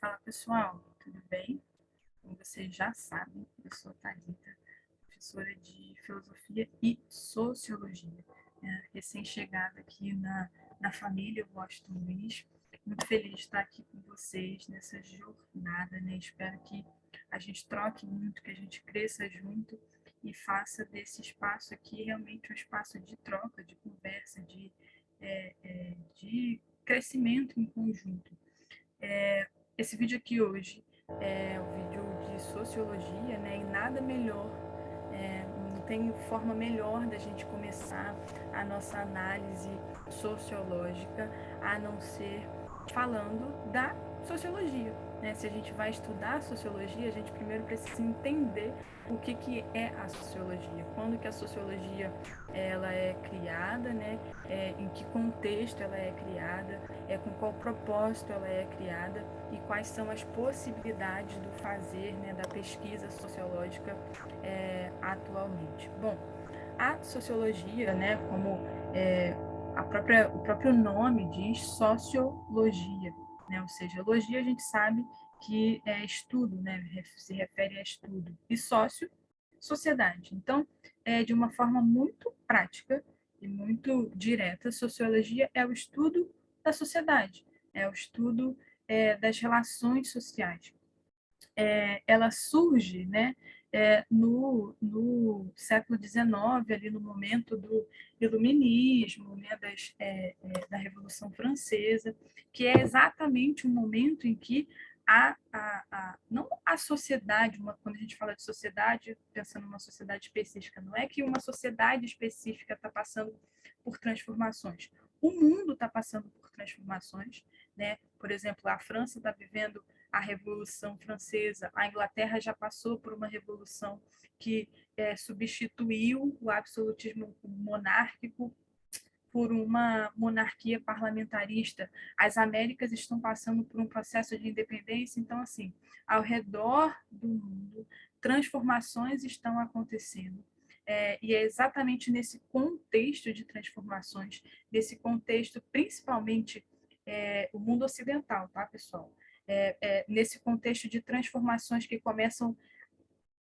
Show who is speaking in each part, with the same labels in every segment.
Speaker 1: Fala pessoal, tudo bem? Como vocês já sabem, eu sou Thalita, professora de Filosofia e Sociologia, recém-chegada aqui na família Washington Luiz. Muito feliz de estar aqui com vocês nessa jornada, né? Espero que a gente troque muito, que a gente cresça junto e faça desse espaço aqui realmente um espaço de troca, de conversa, de crescimento em conjunto. Esse vídeo aqui hoje é um vídeo de sociologia, né? E nada melhor, não tem forma melhor da gente começar a nossa análise sociológica a não ser falando da sociologia, né? Se a gente vai estudar sociologia, a gente primeiro precisa entender o que é a sociologia, quando que a sociologia ela é criada, né? Em que contexto ela é criada, com qual propósito ela é criada e quais são as possibilidades do fazer, né, da pesquisa sociológica atualmente. Bom, a sociologia, né, como o próprio nome diz, sociologia, né, ou seja, logia a gente sabe que é estudo, né, se refere a estudo, e sócio, sociedade. Então, de uma forma muito prática e muito direta, sociologia é o estudo da sociedade, é o estudo das relações sociais. Ela surge, né, no século XIX, ali no momento do iluminismo, né, da Revolução Francesa, que é exatamente o momento em que não a sociedade, quando a gente fala de sociedade, pensando numa sociedade específica, não é que uma sociedade específica está passando por transformações. O mundo está passando por transformações, né? Por exemplo, a França está vivendo a Revolução Francesa, a Inglaterra já passou por uma revolução que substituiu o absolutismo monárquico por uma monarquia parlamentarista. As Américas estão passando por um processo de independência, então, assim, ao redor do mundo, transformações estão acontecendo. E é exatamente nesse contexto de transformações, nesse contexto, principalmente o mundo ocidental, tá, pessoal? Nesse contexto de transformações que começam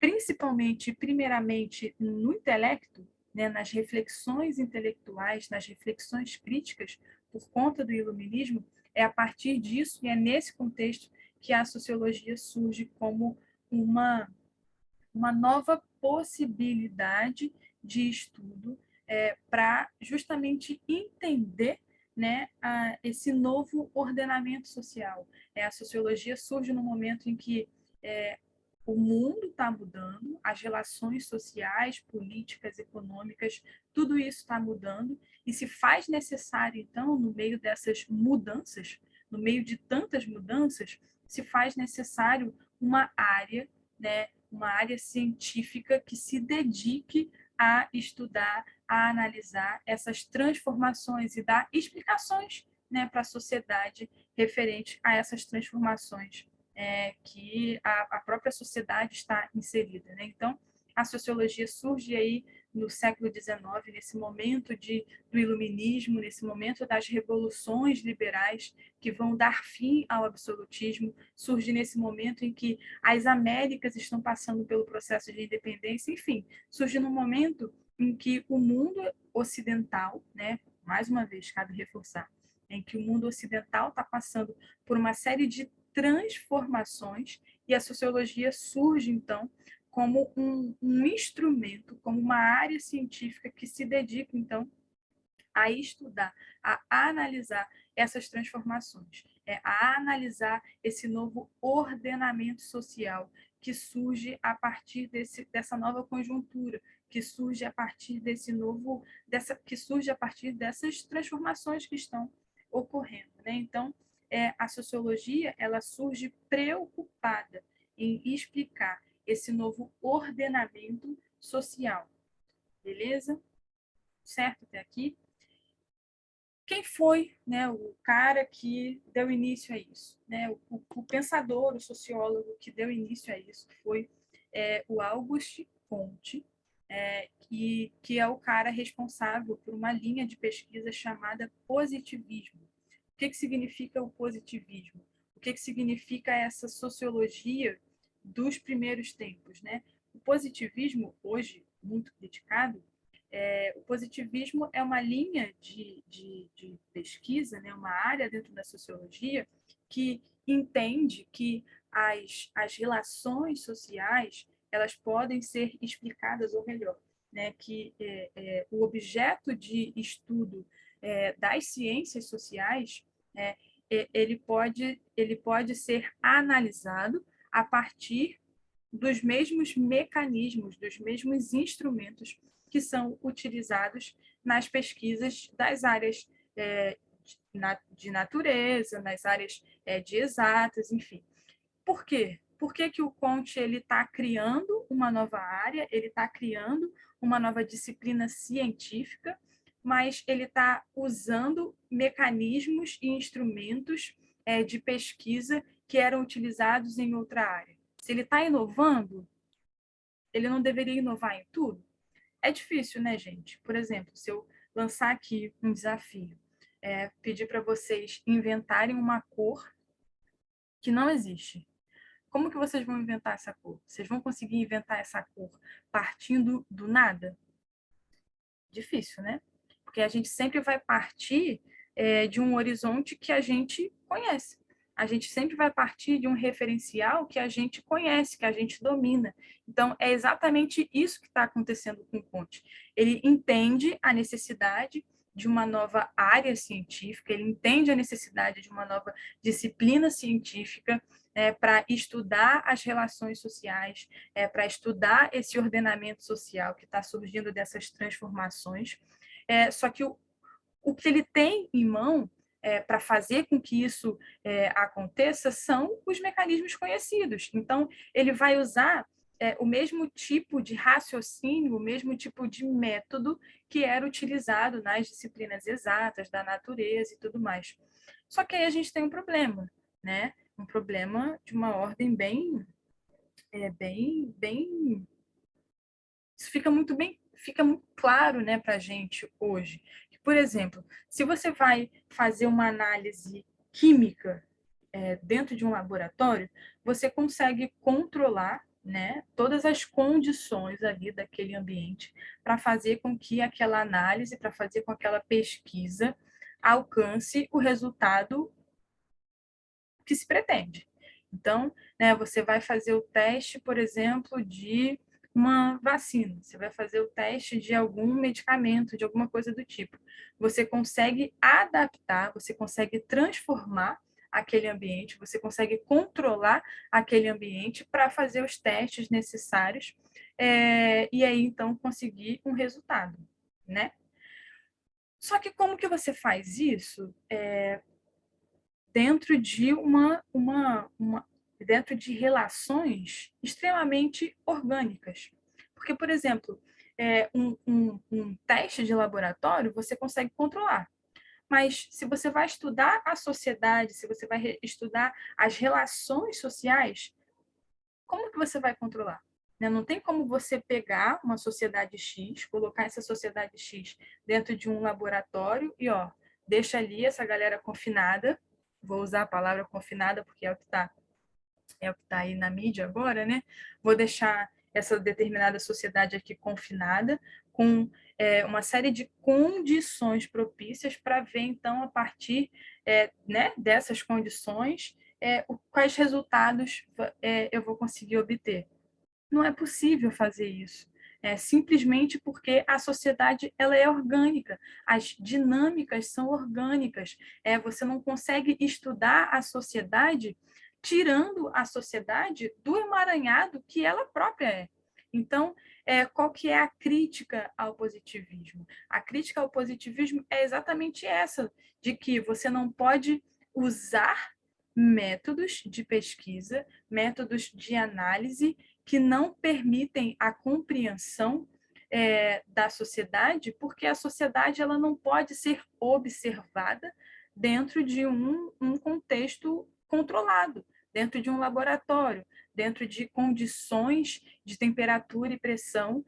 Speaker 1: principalmente, primeiramente, no intelecto, né, nas reflexões intelectuais, nas reflexões críticas, por conta do iluminismo, é a partir disso e é nesse contexto que a sociologia surge como uma, uma nova possibilidade de estudo para justamente entender, né, esse novo ordenamento social. A sociologia surge no momento em que o mundo está mudando, as relações sociais, políticas, econômicas, tudo isso está mudando, e se faz necessário, então, no meio dessas mudanças, no meio de tantas mudanças, se faz necessário uma área, né, uma área científica que se dedique a estudar, a analisar essas transformações e dar explicações, né, para a sociedade referente a essas transformações que a própria sociedade está inserida, né? Então, a sociologia surge aí no século XIX, nesse momento do iluminismo, nesse momento das revoluções liberais que vão dar fim ao absolutismo, surge nesse momento em que as Américas estão passando pelo processo de independência, enfim, surge no momento em que o mundo ocidental, né, mais uma vez, cabe reforçar, em que o mundo ocidental está passando por uma série de transformações e a sociologia surge, então, como um instrumento, como uma área científica que se dedica, então, a estudar, a analisar essas transformações, a analisar esse novo ordenamento social que surge a partir dessa nova conjuntura, que surge a partir que surge a partir dessas transformações que estão ocorrendo, né? Então, a sociologia ela surge preocupada em explicar esse novo ordenamento social, beleza? Certo até aqui? Quem foi, né, o cara que deu início a isso? Né? O pensador, o sociólogo que deu início a isso foi o Auguste Comte, que é o cara responsável por uma linha de pesquisa chamada positivismo. O que significa o positivismo? o que significa essa sociologia dos primeiros tempos, né? O positivismo, hoje muito criticado, o positivismo é uma linha de pesquisa, né? Uma área dentro da sociologia que entende que as relações sociais elas podem ser explicadas, ou melhor, né? Que o objeto de estudo das ciências sociais ele pode ser analisado a partir dos mesmos mecanismos, dos mesmos instrumentos que são utilizados nas pesquisas das áreas de natureza, nas áreas de exatas, enfim. Por quê? Por que, que o Comte está criando uma nova área, ele está criando uma nova disciplina científica, mas ele está usando mecanismos e instrumentos de pesquisa que eram utilizados em outra área? Se ele está inovando, ele não deveria inovar em tudo? É difícil, né, gente? Por exemplo, se eu lançar aqui um desafio, pedir para vocês inventarem uma cor que não existe. Como que vocês vão inventar essa cor? Vocês vão conseguir inventar essa cor partindo do nada? Difícil, né? Porque a gente sempre vai partir de um horizonte que a gente conhece. A gente sempre vai partir de um referencial que a gente conhece, que a gente domina. Então, é exatamente isso que está acontecendo com o Comte. Ele entende a necessidade de uma nova área científica, ele entende a necessidade de uma nova disciplina científica para estudar as relações sociais, para estudar esse ordenamento social que está surgindo dessas transformações. Só que o que ele tem em mão para fazer com que isso aconteça são os mecanismos conhecidos. Então, ele vai usar o mesmo tipo de raciocínio, o mesmo tipo de método que era utilizado nas disciplinas exatas, da natureza e tudo mais. Só que aí a gente tem um problema, né? Um problema de uma ordem bem isso fica muito claro, né, para a gente hoje. Por exemplo, se você vai fazer uma análise química dentro de um laboratório, você consegue controlar, né, todas as condições ali daquele ambiente para fazer com que aquela análise, para fazer com que aquela pesquisa alcance o resultado que se pretende. Então, né, você vai fazer o teste, por exemplo, de uma vacina, você vai fazer o teste de algum medicamento, de alguma coisa do tipo. Você consegue adaptar, você consegue transformar aquele ambiente, você consegue controlar aquele ambiente para fazer os testes necessários e aí então conseguir um resultado, né? Só que como que você faz isso? Dentro de dentro de relações extremamente orgânicas. Porque, por exemplo, um teste de laboratório você consegue controlar. Mas se você vai estudar a sociedade, se você vai estudar as relações sociais, como que você vai controlar? Né? Não tem como você pegar uma sociedade X, colocar essa sociedade X dentro de um laboratório e, ó, deixa ali essa galera confinada. Vou usar a palavra confinada porque é o que tá aí na mídia agora, né? Vou deixar essa determinada sociedade aqui confinada com uma série de condições propícias para ver, então, a partir né, dessas condições, quais resultados eu vou conseguir obter. Não é possível fazer isso. Simplesmente porque a sociedade ela é orgânica, as dinâmicas são orgânicas. Você não consegue estudar a sociedade tirando a sociedade do emaranhado que ela própria é. Então, qual que é a crítica ao positivismo? A crítica ao positivismo é exatamente essa, de que você não pode usar métodos de pesquisa, métodos de análise que não permitem a compreensão da sociedade, porque a sociedade ela não pode ser observada dentro de um contexto controlado, dentro de um laboratório, dentro de condições de temperatura e pressão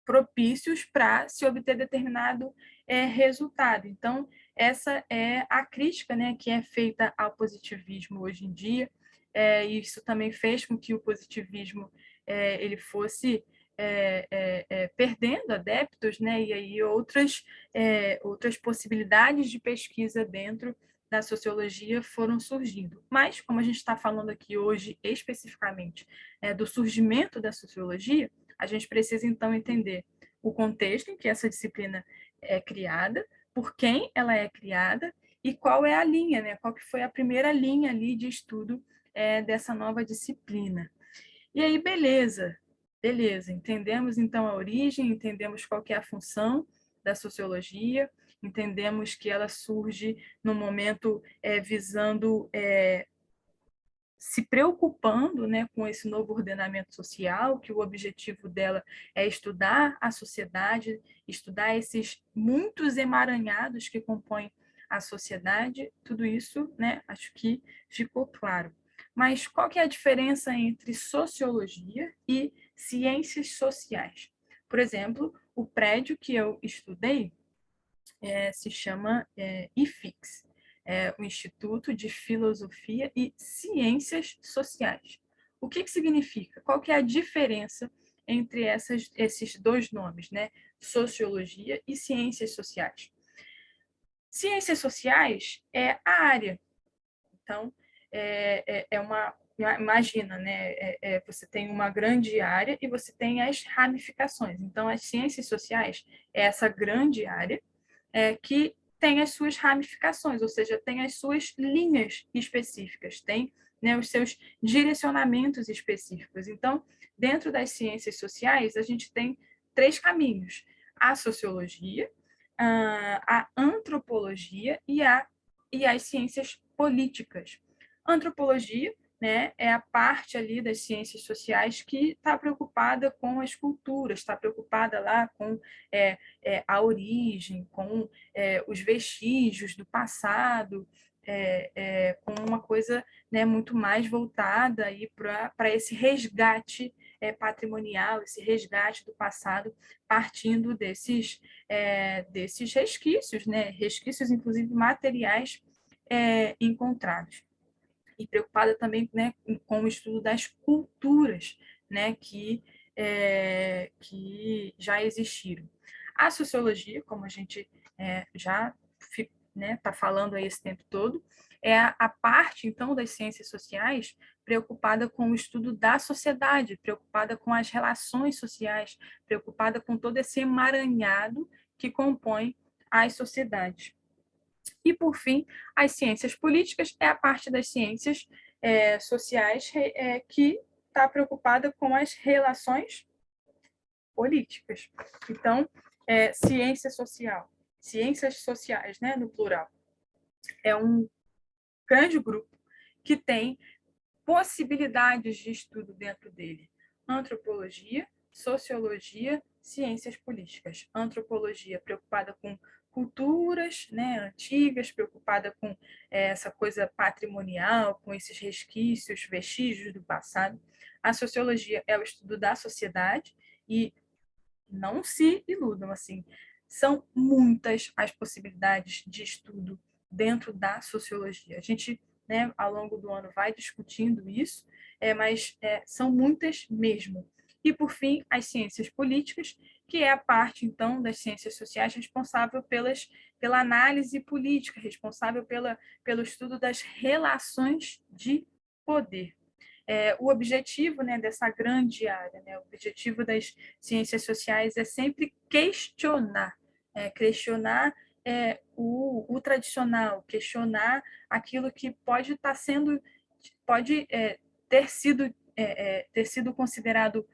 Speaker 1: propícios para se obter determinado resultado. Então, essa é a crítica, né, que é feita ao positivismo hoje em dia. E isso também fez com que o positivismo ele fosse perdendo adeptos, né, e aí outras possibilidades de pesquisa dentro da sociologia foram surgindo. Mas, como a gente está falando aqui hoje especificamente do surgimento da sociologia, a gente precisa então entender o contexto em que essa disciplina é criada, por quem ela é criada e qual é a linha, né? Qual que foi a primeira linha ali de estudo dessa nova disciplina. E aí, beleza, entendemos então a origem, entendemos qual que é a função da sociologia, entendemos que ela surge no momento visando se preocupando, né, com esse novo ordenamento social, que o objetivo dela é estudar a sociedade, estudar esses muitos emaranhados que compõem a sociedade, tudo isso, né, acho que ficou claro. Mas qual que é a diferença entre sociologia e ciências sociais? Por exemplo, o prédio que eu estudei se chama IFIX, o Instituto de Filosofia e Ciências Sociais. O que significa? Qual que é a diferença entre esses dois nomes, né? Sociologia e ciências sociais? Ciências sociais é a área. Então, imagina, né? Você tem uma grande área e você tem as ramificações. Então, as ciências sociais é essa grande área que tem as suas ramificações, ou seja, tem as suas linhas específicas, tem, né, os seus direcionamentos específicos. Então, dentro das ciências sociais, a gente tem três caminhos: a sociologia, a antropologia e as ciências políticas. Antropologia, né, é a parte ali das ciências sociais que está preocupada com as culturas, está preocupada lá com a origem, com os vestígios do passado, com uma coisa, né, muito mais voltada para esse resgate patrimonial, esse resgate do passado, partindo desses resquícios, né, resquícios inclusive materiais encontrados. E preocupada também, né, com o estudo das culturas, né, que já existiram. A sociologia, como a gente já está falando aí esse tempo todo, é a parte, então, das ciências sociais preocupada com o estudo da sociedade, preocupada com as relações sociais, preocupada com todo esse emaranhado que compõe as sociedades. E, por fim, as ciências políticas é a parte das ciências sociais que está preocupada com as relações políticas. Então, ciências sociais, né, no plural, é um grande grupo que tem possibilidades de estudo dentro dele: antropologia, sociologia, ciências políticas. Antropologia preocupada com culturas, né, antigas, preocupada com essa coisa patrimonial, com esses resquícios, vestígios do passado. A sociologia é o estudo da sociedade e não se iludam, assim, são muitas as possibilidades de estudo dentro da sociologia. A gente, né, ao longo do ano vai discutindo isso, mas são muitas mesmo. E, por fim, as ciências políticas, que é a parte, então, das ciências sociais responsável pela análise política, responsável pelo estudo das relações de poder. O objetivo, né, dessa grande área, né, o objetivo das ciências sociais é sempre questionar o tradicional, questionar aquilo que pode ter sido considerado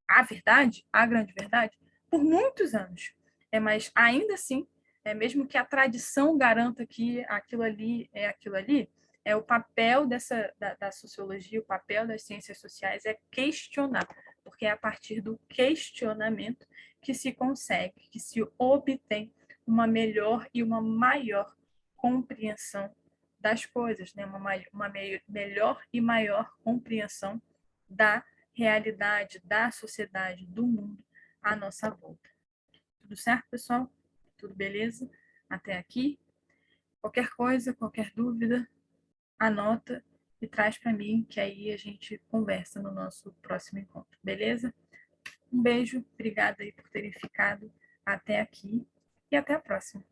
Speaker 1: a grande verdade, por muitos anos. Mas ainda assim, mesmo que a tradição garanta que aquilo ali, o papel da sociologia, o papel das ciências sociais é questionar, porque é a partir do questionamento que se consegue, que se obtém uma melhor e uma maior compreensão das coisas, né? uma melhor e maior compreensão da realidade, da sociedade, do mundo à nossa volta. Tudo certo, pessoal? Tudo beleza? até aqui. Qualquer coisa, qualquer dúvida, anota e traz para mim, que aí a gente conversa no nosso próximo encontro, beleza? Um beijo, obrigada aí por terem ficado até aqui e até a próxima.